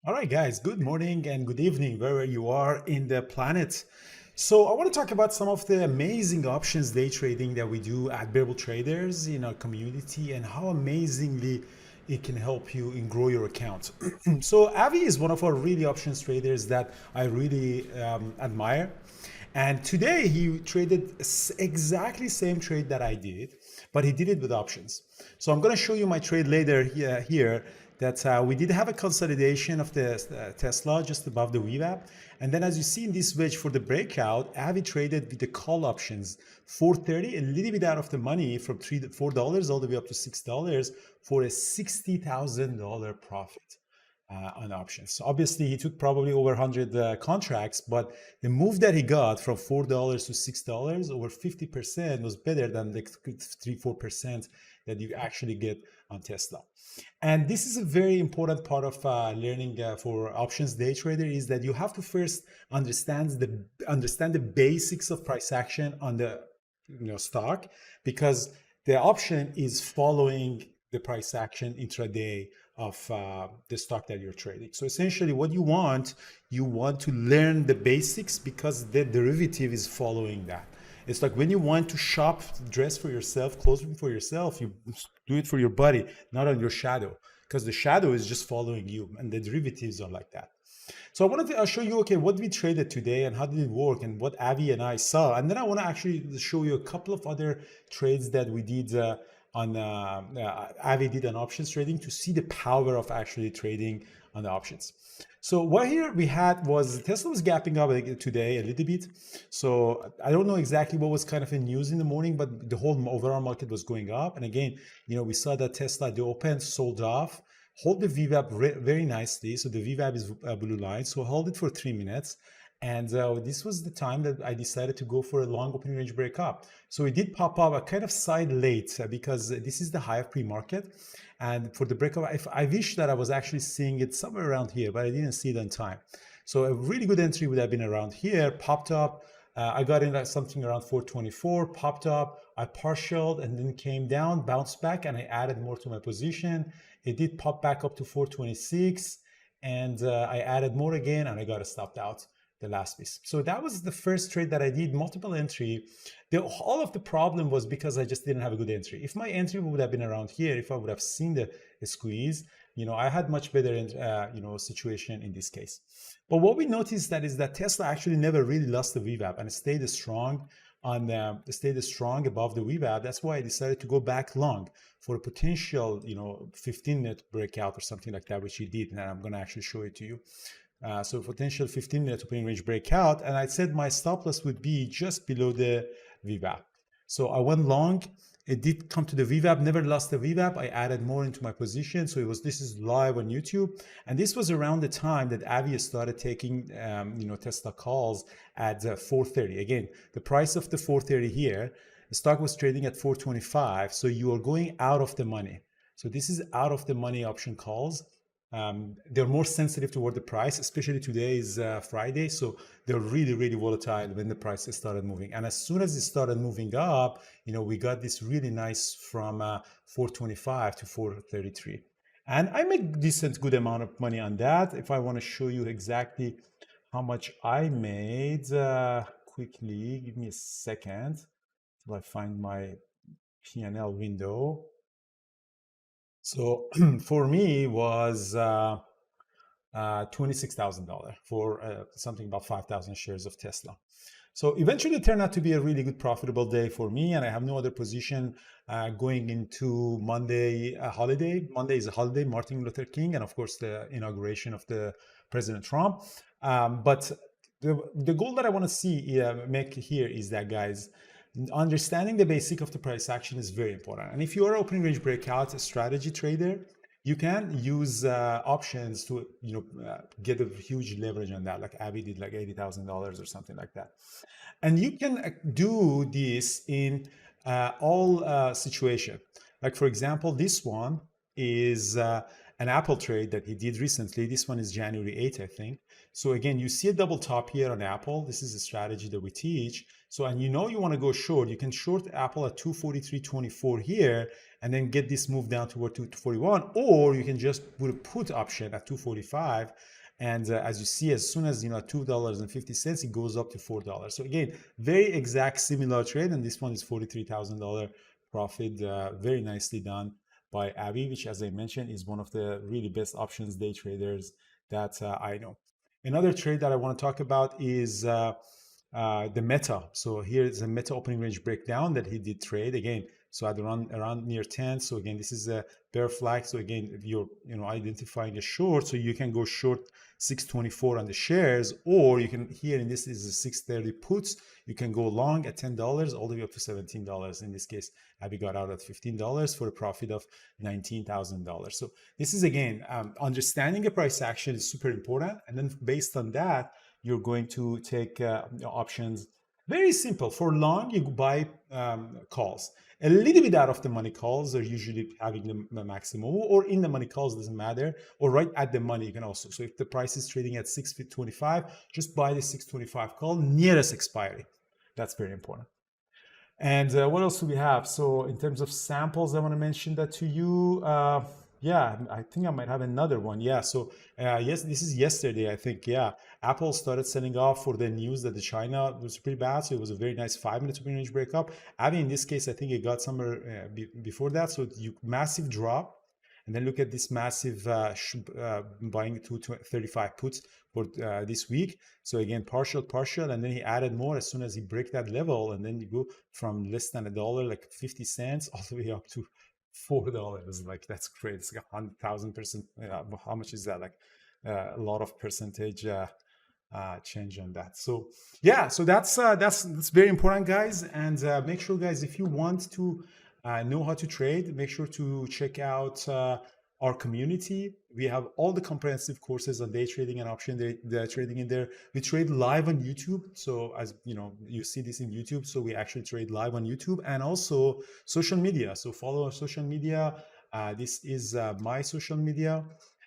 All right, guys, good morning and good evening, wherever you are in the planet. So, I want to talk about some of the amazing options day trading that we do at Bearable Traders in our community and how amazingly it can help you and grow your account. So, Avi is one of our really options traders that I really admire. And today he traded exactly same trade that I did, but he did it with options. So I'm going to show you my trade later here that we did have a consolidation of the Tesla just above the VWAP. And then as you see in this wedge for the breakout, Avi traded with the call options 430, a little bit out of the money from $4 all the way up to $6 for a $60,000 profit on options. So obviously, he took probably over 100 contracts, but the move that he got from $4 to $6, over 50% was better than the 3-4% that you actually get on Tesla. And this is a very important part of learning for options day trader is that you have to first understand the basics of price action on the stock, because the option is following the price action intraday of the stock that you're trading. So essentially what you want to learn the basics because the derivative is following that. It's like when you want to shop, dress for yourself, clothing for yourself, you do it for your body, not on your shadow, because the shadow is just following you and the derivatives are like that. So I wanted to show you, okay, what we traded today and how did it work and what Avi and I saw. And then I want to actually show you a couple of other trades that we did Avi did on options trading to see the power of actually trading on the options. So what here we had was Tesla was gapping up today a little bit. So I don't know exactly what was kind of in news in the morning, but the whole overall market was going up. And again, we saw that Tesla, the open sold off, hold the VWAP very nicely. So the VWAP is a blue line. So hold it for 3 minutes. And this was the time that I decided to go for a long opening range breakup. So it did pop up a kind of side late because this is the high of pre-market. And for the breakup, I wish that I was actually seeing it somewhere around here, but I didn't see it on time. So a really good entry would have been around here, popped up. I got in at something around 424, popped up. I partialed and then came down, bounced back, and I added more to my position. It did pop back up to 426, and I added more again, and I got stopped out the last piece. So that was the first trade that I did, multiple entry. All of the problem was because I just didn't have a good entry. If my entry would have been around here, if I would have seen the squeeze, I had much better, situation in this case. But what we noticed is that Tesla actually never really lost the VWAP and it stayed strong above the VWAP. That's why I decided to go back long for a potential, 15-minute breakout or something like that, which he did, and I'm going to actually show it to you. So potential 15-minute opening range breakout, and I said my stop loss would be just below the VWAP. So I went long. It did come to the VWAP, never lost the VWAP. I added more into my position. So this is live on YouTube. And this was around the time that Avi started taking, Tesla calls at 430. Again, the price of the 430 here, the stock was trading at 425. So you are going out of the money. So this is out of the money option calls. They're more sensitive toward the price, especially today is Friday. So they're really, really volatile when the prices started moving. And as soon as it started moving up, we got this really nice from 425 to 433. And I make decent good amount of money on that. If I want to show you exactly how much I made quickly, give me a second till I find my P&L window. So for me was $26,000 for something about 5,000 shares of Tesla. So eventually it turned out to be a really good profitable day for me, and I have no other position going into Monday holiday. Monday is a holiday, Martin Luther King, and of course the inauguration of the President Trump. But the goal that I want to see make here is that, guys, understanding the basic of the price action is very important. And if you are an opening range breakout strategy trader, you can use options to get a huge leverage on that, like Avi did, like $80,000 or something like that. And you can do this in all situation. Like for example, this one is an Apple trade that he did recently. This one is January 8th, I think. So again, you see a double top here on Apple. This is a strategy that we teach. So, and you know you want to go short, you can short Apple at 243.24 here, and then get this move down toward 241, or you can just put a put option at 245. And as you see, as soon as $2.50, it goes up to $4. So again, very exact similar trade, and this one is $43,000 profit. Very nicely done by Avi, which, as I mentioned, is one of the really best options day traders that I know. Another trade that I want to talk about is the Meta. So here is a Meta opening range breakdown that he did trade again. So at around near 10. So again, this is a bear flag. So again, if you're identifying a short, so you can go short 624 on the shares, or you can, here in this is a 630 puts, you can go long at $10 all the way up to $17. In this case, Abby got out at $15 for a profit of $19,000. So this is again, understanding a price action is super important, and then based on that, you're going to take options. Very simple. For long, you buy calls. A little bit out of the money calls are usually having the maximum, or in the money calls, doesn't matter, or right at the money you can also. So if the price is trading at 625, just buy the 625 call nearest expiry. That's very important. And what else do we have? So in terms of samples, I want to mention that to you. Yeah, I think I might have another one. Yeah, so yes, this is yesterday, I think. Yeah, Apple started selling off for the news that the China was pretty bad. So it was a very nice 5-minute opening range breakup. I mean, in this case, I think it got somewhere before that. So massive drop. And then look at this massive buying 235 puts for this week. So again, partial, and then he added more as soon as he break that level. And then you go from less than $1, like 50 cents, all the way up to $4. Like, that's great. It's like 100,000%. How much is that? Like a lot of percentage change on that. So yeah, so that's very important, guys. And make sure, guys, if you want to know how to trade, make sure to check out our community. We have all the comprehensive courses on day trading and option day trading in there. We trade live on YouTube. So as you know, you see this in YouTube. So we actually trade live on YouTube, and also social media. So follow our social media. This is my social media.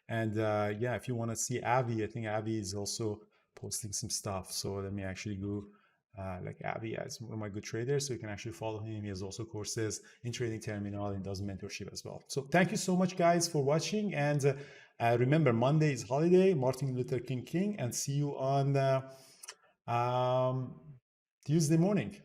And yeah, if you want to see Avi, I think Avi is also posting some stuff. So let me actually go like Avi as one of my good traders. So you can actually follow him. He has also courses in Trading Terminal and does mentorship as well. So thank you so much, guys, for watching. And remember, Monday is holiday, Martin Luther King, and see you on Tuesday morning.